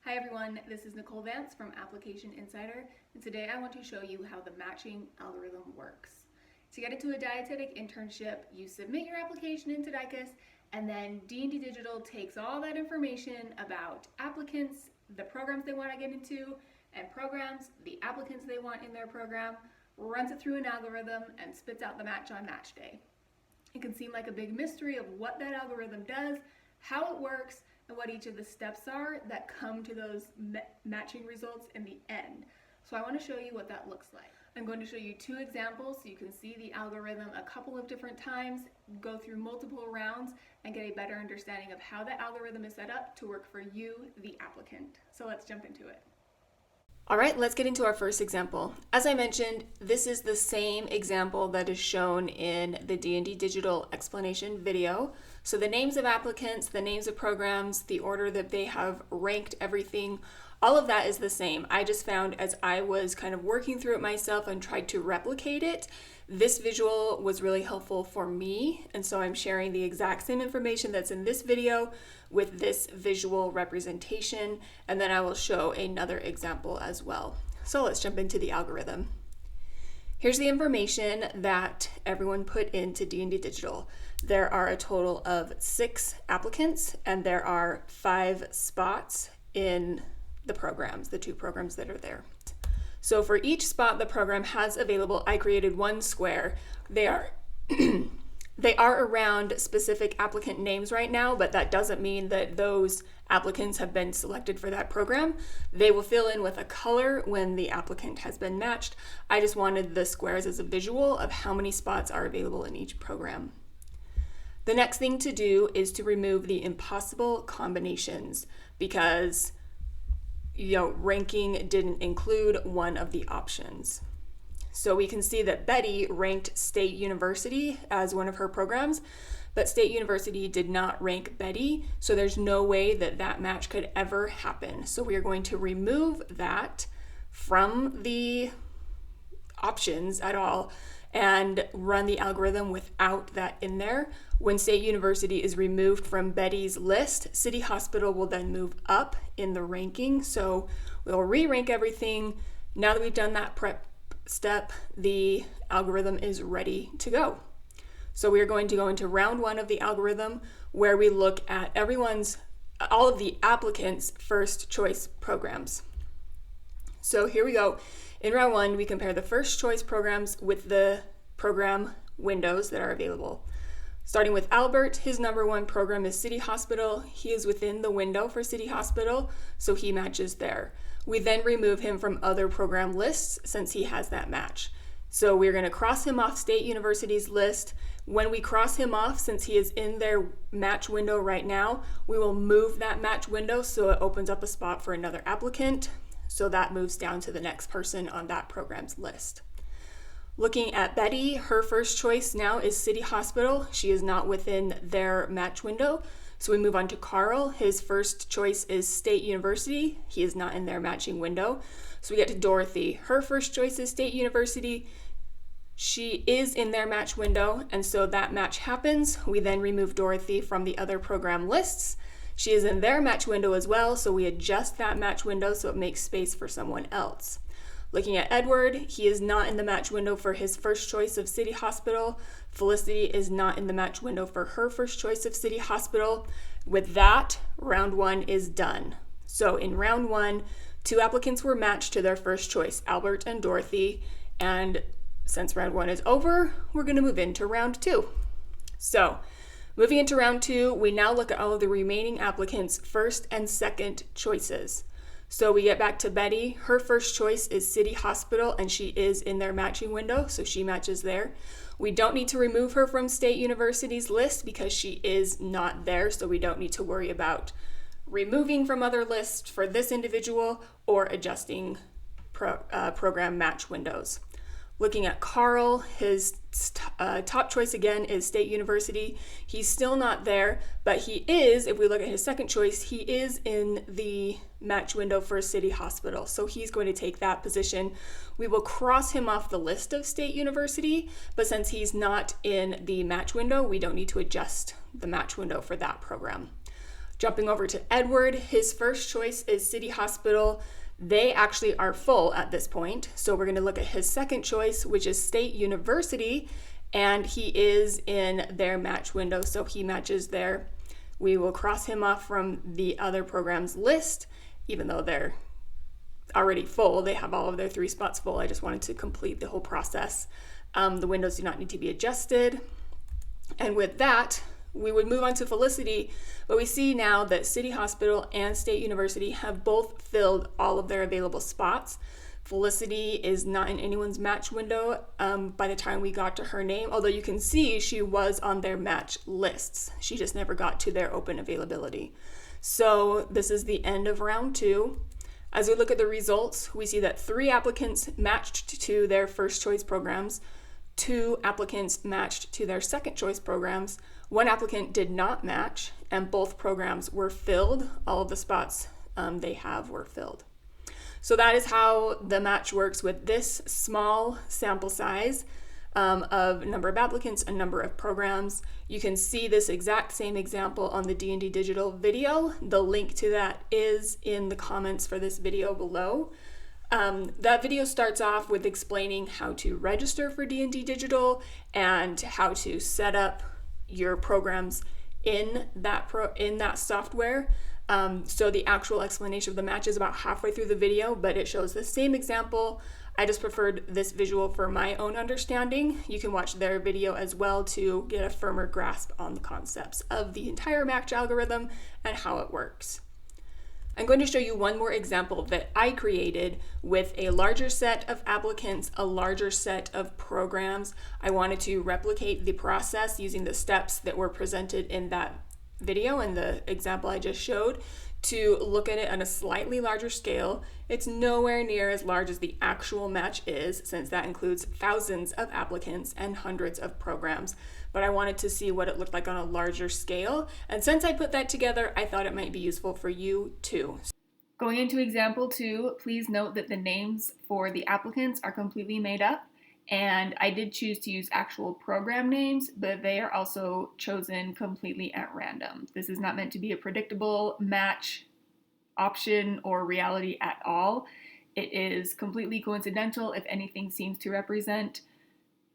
Hi everyone, this is Nicole Vance from Application Insider, and today I want to show you how the matching algorithm works. To get into a dietetic internship, you submit your application into DICAS, and then D&D Digital takes all that information about applicants, the programs they want to get into, and programs, the applicants they want in their program, runs it through an algorithm, and spits out the match on match day. It can seem like a big mystery of what that algorithm does, how it works, and what each of the steps are that come to those matching results in the end. So I want to show you what that looks like. I'm going to show you two examples so you can see the algorithm a couple of different times, go through multiple rounds, and get a better understanding of how the algorithm is set up to work for you, the applicant. So let's jump into it. All right, let's get into our first example. As I mentioned, this is the same example that is shown in the D&D Digital explanation video. So the names of applicants, the names of programs, the order that they have ranked everything, all of that is the same. I just found as I was kind of working through it myself and tried to replicate it, this visual was really helpful for me. And so I'm sharing the exact same information that's in this video with this visual representation, and then I will show another example as well. So let's jump into the algorithm. Here's the information that everyone put into D&D Digital. There are a total of 6 applicants, and there are 5 spots in the programs, the 2 programs that are there. So for each spot the program has available, I created one square. They are they are around specific applicant names right now, but that doesn't mean that those applicants have been selected for that program. They will fill in with a color when the applicant has been matched. I just wanted the squares as a visual of how many spots are available in each program. The next thing to do is to remove the impossible combinations because ranking didn't include one of the options. So we can see that Betty ranked State University as one of her programs, but State University did not rank Betty, so there's no way that that match could ever happen. So we are going to remove that from the options at all and run the algorithm without that in there. When State University is removed from Betty's list, City Hospital will then move up in the ranking. So we'll re-rank everything. Now that we've done that prep step, the algorithm is ready to go. So we are going to go into round 1 of the algorithm where we look at all of the applicants' first choice programs. So here we go. In round 1, we compare the first choice programs with the program windows that are available. Starting with Albert, his number 1 program is City Hospital. He is within the window for City Hospital, so he matches there. We then remove him from other program lists since he has that match. So we're going to cross him off State University's list. When we cross him off, since he is in their match window right now, we will move that match window so it opens up a spot for another applicant. So that moves down to the next person on that program's list. Looking at Betty, her first choice now is City Hospital. She is not within their match window. So we move on to Carl. His first choice is State University. He is not in their matching window. So we get to Dorothy. Her first choice is State University. She is in their match window, and so that match happens. We then remove Dorothy from the other program lists. She is in their match window as well, so we adjust that match window so it makes space for someone else. Looking at Edward, he is not in the match window for his first choice of City Hospital. Felicity is not in the match window for her first choice of City Hospital. With that, round 1 is done. So in round 1, 2 applicants were matched to their first choice, Albert and Dorothy. And since round 1 is over, we're going to move into round 2. So moving into round 2, we now look at all of the remaining applicants' first and second choices. So we get back to Betty. Her first choice is City Hospital, and she is in their matching window, so she matches there. We don't need to remove her from State University's list because she is not there, so we don't need to worry about removing from other lists for this individual or adjusting program match windows. Looking at Carl, his top choice again is State University. He's still not there, but he is, if we look at his second choice, he is in the match window for City Hospital. So he's going to take that position. We will cross him off the list of State University, but since he's not in the match window, we don't need to adjust the match window for that program. Jumping over to Edward, his first choice is City Hospital. They actually are full at this point. So we're going to look at his second choice, which is State University, and he is in their match window, so he matches there. We will cross him off from the other programs list, even though they're already full. They have all of their 3 spots full. I just wanted to complete the whole process. The windows do not need to be adjusted. And with that, we would move on to Felicity, but we see now that City Hospital and State University have both filled all of their available spots. Felicity is not in anyone's match window by the time we got to her name, although you can see she was on their match lists. She just never got to their open availability. So this is the end of round 2. As we look at the results, we see that 3 applicants matched to their first choice programs, 2 applicants matched to their second choice programs, 1 applicant did not match, and both programs were filled. All of the spots they have were filled. So that is how the match works with this small sample size of number of applicants and number of programs. You can see this exact same example on the D&D Digital video. The link to that is in the comments for this video below. That video starts off with explaining how to register for D&D Digital and how to set up your programs in that software. So the actual explanation of the match is about halfway through the video, but it shows the same example. I just preferred this visual for my own understanding. You can watch their video as well to get a firmer grasp on the concepts of the entire match algorithm and how it works. I'm going to show you one more example that I created with a larger set of applicants, a larger set of programs. I wanted to replicate the process using the steps that were presented in that video and the example I just showed to look at it on a slightly larger scale. It's nowhere near as large as the actual match is, since that includes thousands of applicants and hundreds of programs. But I wanted to see what it looked like on a larger scale. And since I put that together, I thought it might be useful for you too. Going into example 2, please note that the names for the applicants are completely made up. And I did choose to use actual program names, but they are also chosen completely at random. This is not meant to be a predictable match option or reality at all. It is completely coincidental if anything seems to represent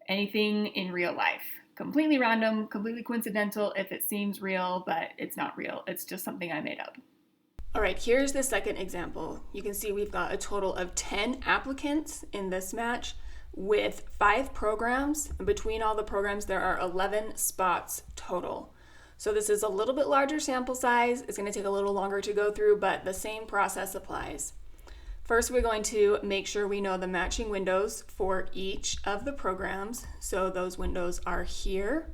anything in real life. Completely random, completely coincidental if it seems real, but it's not real. It's just something I made up. All right, here's the second example. You can see we've got a total of 10 applicants in this match with 5 programs. And between all the programs, there are 11 spots total. So this is a little bit larger sample size. It's going to take a little longer to go through, but the same process applies. First, we're going to make sure we know the matching windows for each of the programs. So those windows are here.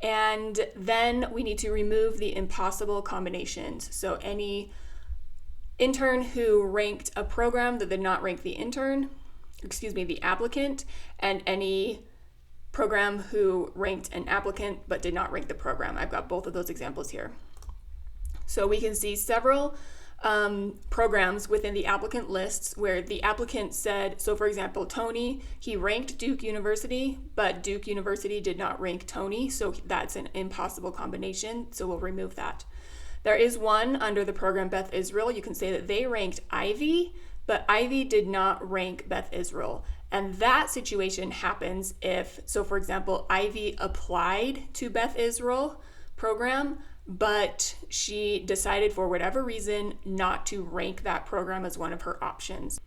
And then we need to remove the impossible combinations. So any intern who ranked a program that did not rank the applicant, and any program who ranked an applicant but did not rank the program. I've got both of those examples here. So we can see several programs within the applicant lists where the applicant said, so for example, Tony, he ranked Duke University, but Duke University did not rank Tony, so that's an impossible combination, so we'll remove that. There is one under the program Beth Israel. You can say that they ranked Ivy, but Ivy did not rank Beth Israel. And that situation happens if, so for example, Ivy applied to Beth Israel program, but she decided for whatever reason not to rank that program as one of her options.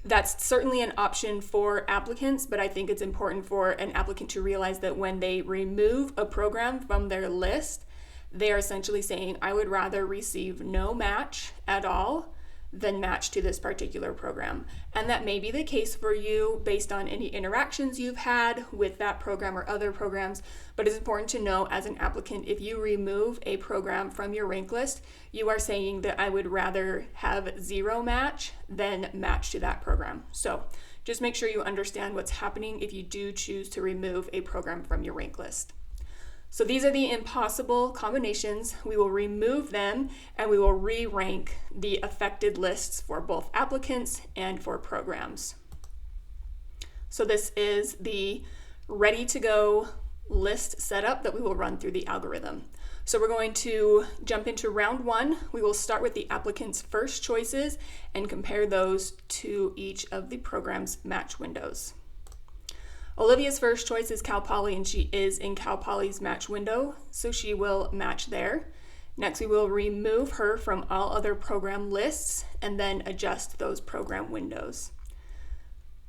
That's certainly an option for applicants, but I think it's important for an applicant to realize that when they remove a program from their list, they are essentially saying, I would rather receive no match at all than match to this particular program. And that may be the case for you based on any interactions you've had with that program or other programs, but it's important to know as an applicant, if you remove a program from your rank list, you are saying that I would rather have 0 match than match to that program. So just make sure you understand what's happening if you do choose to remove a program from your rank list. So these are the impossible combinations. We will remove them and we will re-rank the affected lists for both applicants and for programs. So this is the ready to go list setup that we will run through the algorithm. So we're going to jump into round 1. We will start with the applicant's first choices and compare those to each of the program's match windows. Olivia's first choice is Cal Poly, and she is in Cal Poly's match window, so she will match there. Next, we will remove her from all other program lists and then adjust those program windows.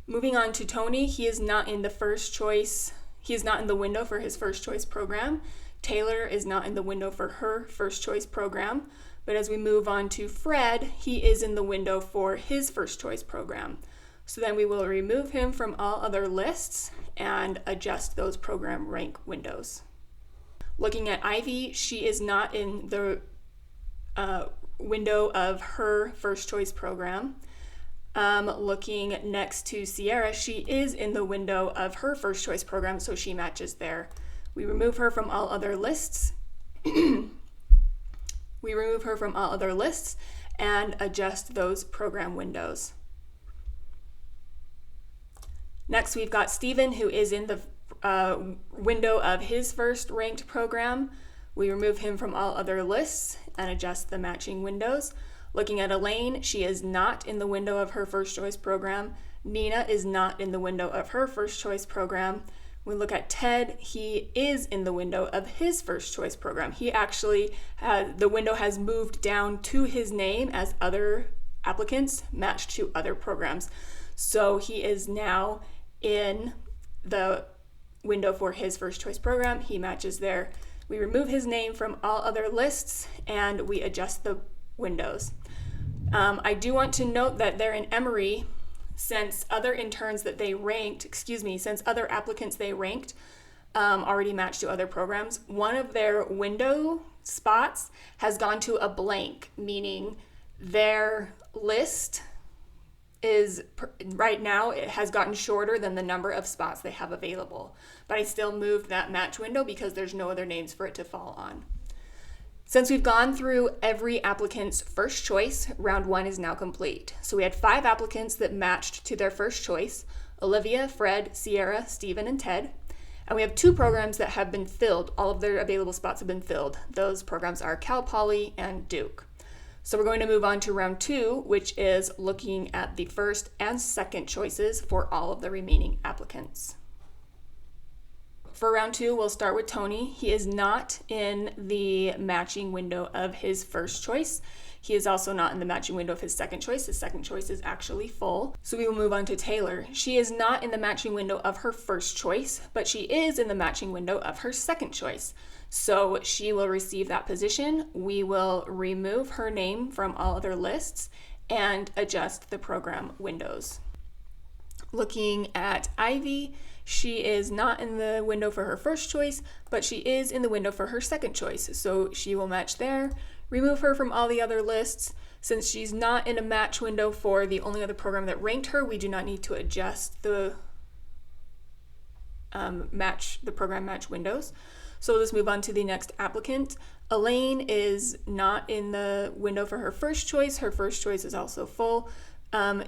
Moving on to Tony, he is not in the first choice. He is not in the window for his first choice program. Taylor is not in the window for her first choice program. But as we move on to Fred, he is in the window for his first choice program. So then we will remove him from all other lists and adjust those program rank windows. Looking at Ivy, she is not in the window of her first choice program. Looking next to Sierra, she is in the window of her first choice program, so she matches there. We remove her from all other lists. We remove her from all other lists and adjust those program windows. Next, we've got Steven, who is in the window of his first ranked program. We remove him from all other lists and adjust the matching windows. Looking at Elaine, she is not in the window of her first choice program. Nina is not in the window of her first choice program. We look at Ted, he is in the window of his first choice program. He actually, the window has moved down to his name as other applicants matched to other programs. So he is now in the window for his first choice program. He matches there. We remove his name from all other lists and we adjust the windows. I do want to note that there in Emory, since other interns that they ranked, since other applicants they ranked already matched to other programs, one of their window spots has gone to a blank, meaning their list is right now it has gotten shorter than the number of spots they have available. But I still moved that match window because there's no other names for it to fall on. Since we've gone through every applicant's first choice, round 1 is now complete. So we had 5 applicants that matched to their first choice: Olivia, Fred, Sierra, Stephen, and Ted. And we have 2 programs that have been filled. All of their available spots have been filled. Those programs are Cal Poly and Duke. So we're going to move on to round 2, which is looking at the first and second choices for all of the remaining applicants. For round 2, we'll start with Tony. He is not in the matching window of his first choice. He is also not in the matching window of his second choice. His second choice is actually full. So we will move on to Taylor. She is not in the matching window of her first choice, but she is in the matching window of her second choice. So she will receive that position. We will remove her name from all other lists and adjust the program windows. Looking at Ivy, she is not in the window for her first choice, but she is in the window for her second choice. So she will match there. Remove her from all the other lists. Since she's not in a match window for the only other program that ranked her, we do not need to adjust the program match windows. So we'll just move on to the next applicant. Elaine is not in the window for her first choice. Her first choice is also full.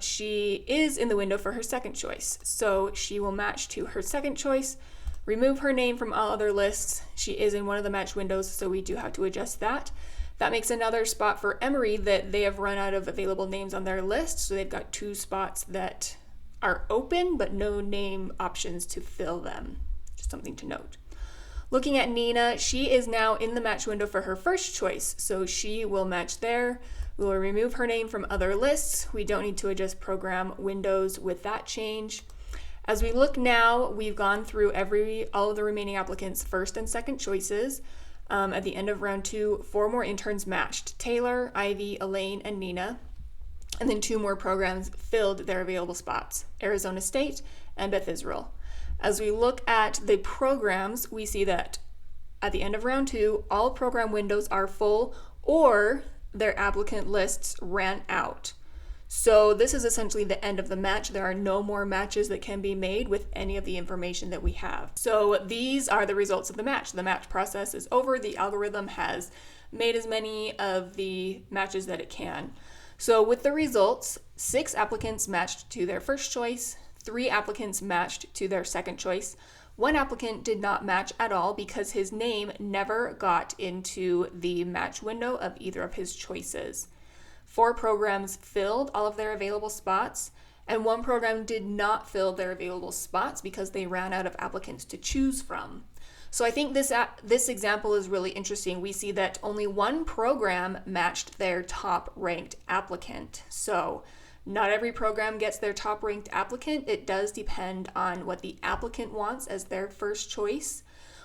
She is in the window for her second choice. So she will match to her second choice. Remove her name from all other lists. She is in one of the match windows, so we do have to adjust that. That makes another spot for Emory that they have run out of available names on their list. So they've got 2 spots that are open, but no name options to fill them. Just something to note. Looking at Nina, she is now in the match window for her first choice, so she will match there. We will remove her name from other lists. We don't need to adjust program windows with that change. As we look now, we've gone through all of the remaining applicants' first and second choices. At the end of round 2, 4 more interns matched: Taylor, Ivy, Elaine, and Nina. And then 2 more programs filled their available spots: Arizona State and Beth Israel. As we look at the programs, we see that at the end of round 2, all program windows are full or their applicant lists ran out. So this is essentially the end of the match. There are no more matches that can be made with any of the information that we have. So these are the results of the match. The match process is over. The algorithm has made as many of the matches that it can. So with the results, 6 applicants matched to their first choice, 3 applicants matched to their second choice, One applicant did not match at all because his name never got into the match window of either of his choices. 4 programs filled all of their available spots, and 1 program did not fill their available spots because they ran out of applicants to choose from. So I think this example is really interesting. We see that only 1 program matched their top ranked applicant. So not every program gets their top ranked applicant. It does depend on what the applicant wants as their first choice.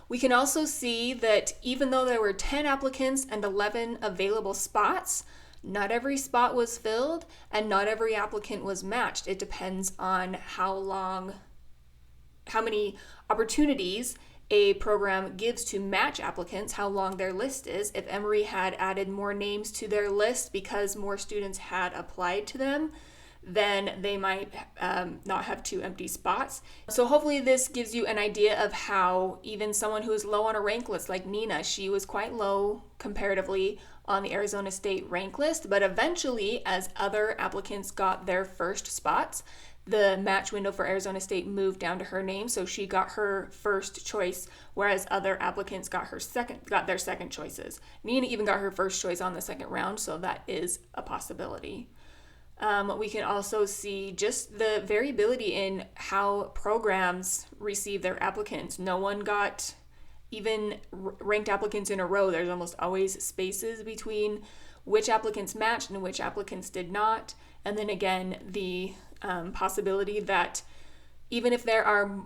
We can also see that even though there were 10 applicants and 11 available spots, not every spot was filled and not every applicant was matched. It depends on how many opportunities a program gives to match applicants, how long their list is. If Emory had added more names to their list because more students had applied to them, then they might not have 2 empty spots. So hopefully this gives you an idea of how even someone who is low on a rank list, like Nina, she was quite low comparatively on the Arizona State rank list, but eventually as other applicants got their first spots, the match window for Arizona State moved down to her name, so she got her first choice, whereas other applicants got their second choices. Nina even got her first choice on the second round, so that is a possibility. We can also see just the variability in how programs receive their applicants. No one got even ranked applicants in a row. There's almost always spaces between which applicants matched and which applicants did not. And then again, the possibility that even if there are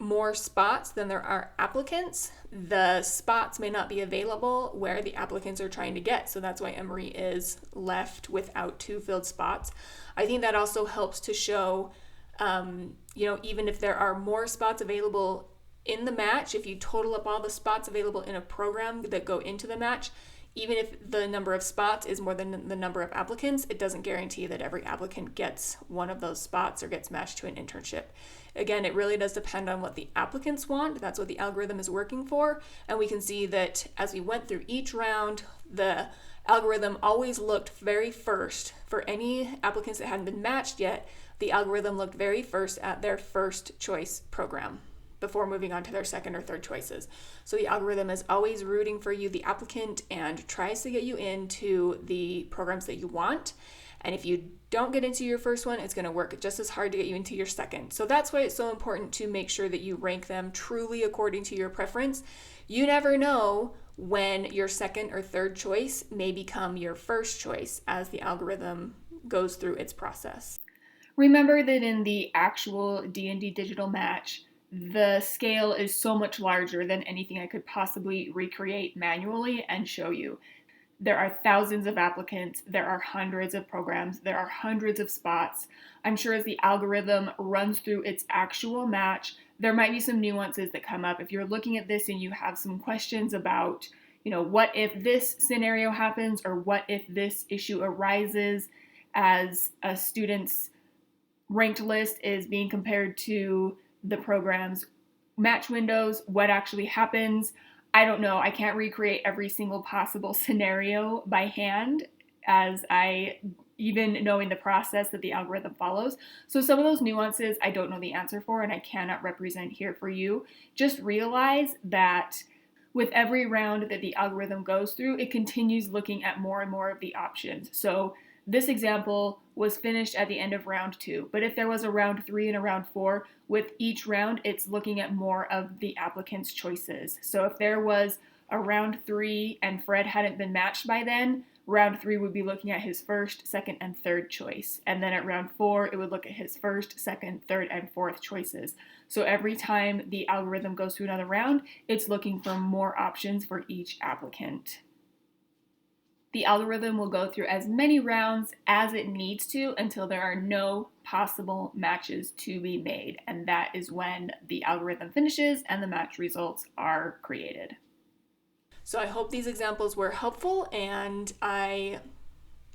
more spots than there are applicants, the spots may not be available where the applicants are trying to get. So that's why Emory is left without 2 filled spots. I think that also helps to show, even if there are more spots available in the match, if you total up all the spots available in a program that go into the match, even if the number of spots is more than the number of applicants, it doesn't guarantee that every applicant gets one of those spots or gets matched to an internship. Again, it really does depend on what the applicants want. That's what the algorithm is working for. And we can see that as we went through each round, the algorithm always looked very first. For any applicants that hadn't been matched yet, the algorithm looked very first at their first choice program before moving on to their second or third choices. So the algorithm is always rooting for you, the applicant, and tries to get you into the programs that you want. And if you don't get into your first one, it's going to work just as hard to get you into your second. So that's why it's so important to make sure that you rank them truly according to your preference. You never know when your second or third choice may become your first choice as the algorithm goes through its process. Remember that in the actual D&D Digital match, the scale is so much larger than anything I could possibly recreate manually and show you. There are thousands of applicants, there are hundreds of programs, there are hundreds of spots. I'm sure as the algorithm runs through its actual match, there might be some nuances that come up. If you're looking at this and you have some questions about, what if this scenario happens, or what if this issue arises as a student's ranked list is being compared to the program's match windows, what actually happens? I don't know. I can't recreate every single possible scenario by hand, as even knowing the process that the algorithm follows. So some of those nuances I don't know the answer for, and I cannot represent here for you. Just realize that with every round that the algorithm goes through, it continues looking at more and more of the options. So this example was finished at the end of round 2, but if there was a round 3 and a round 4, with each round, it's looking at more of the applicant's choices. So if there was a round 3 and Fred hadn't been matched by then, round 3 would be looking at his first, second, and third choice. And then at round 4, it would look at his first, second, third, and fourth choices. So every time the algorithm goes through another round, it's looking for more options for each applicant. The algorithm will go through as many rounds as it needs to until there are no possible matches to be made. And that is when the algorithm finishes and the match results are created. So I hope these examples were helpful, and I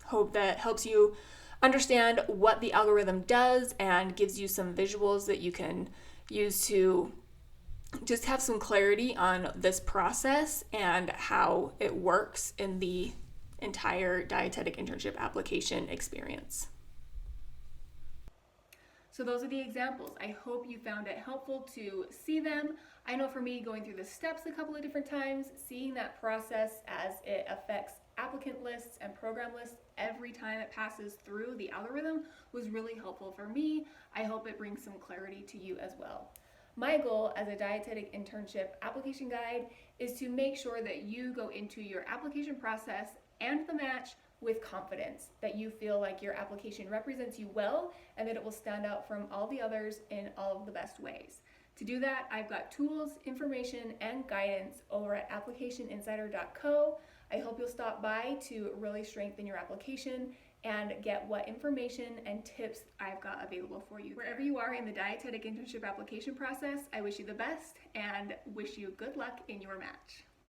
hope that helps you understand what the algorithm does and gives you some visuals that you can use to just have some clarity on this process and how it works in the entire dietetic internship application experience. So those are the examples. I hope you found it helpful to see them. I know for me, going through the steps a couple of different times, seeing that process as it affects applicant lists and program lists every time it passes through the algorithm was really helpful for me. I hope it brings some clarity to you as well. My goal as a dietetic internship application guide is to make sure that you go into your application process and the match with confidence, that you feel like your application represents you well and that it will stand out from all the others in all of the best ways. To do that, I've got tools, information, and guidance over at applicationinsider.co. I hope you'll stop by to really strengthen your application and get what information and tips I've got available for you. Wherever you are in the dietetic internship application process, I wish you the best and wish you good luck in your match.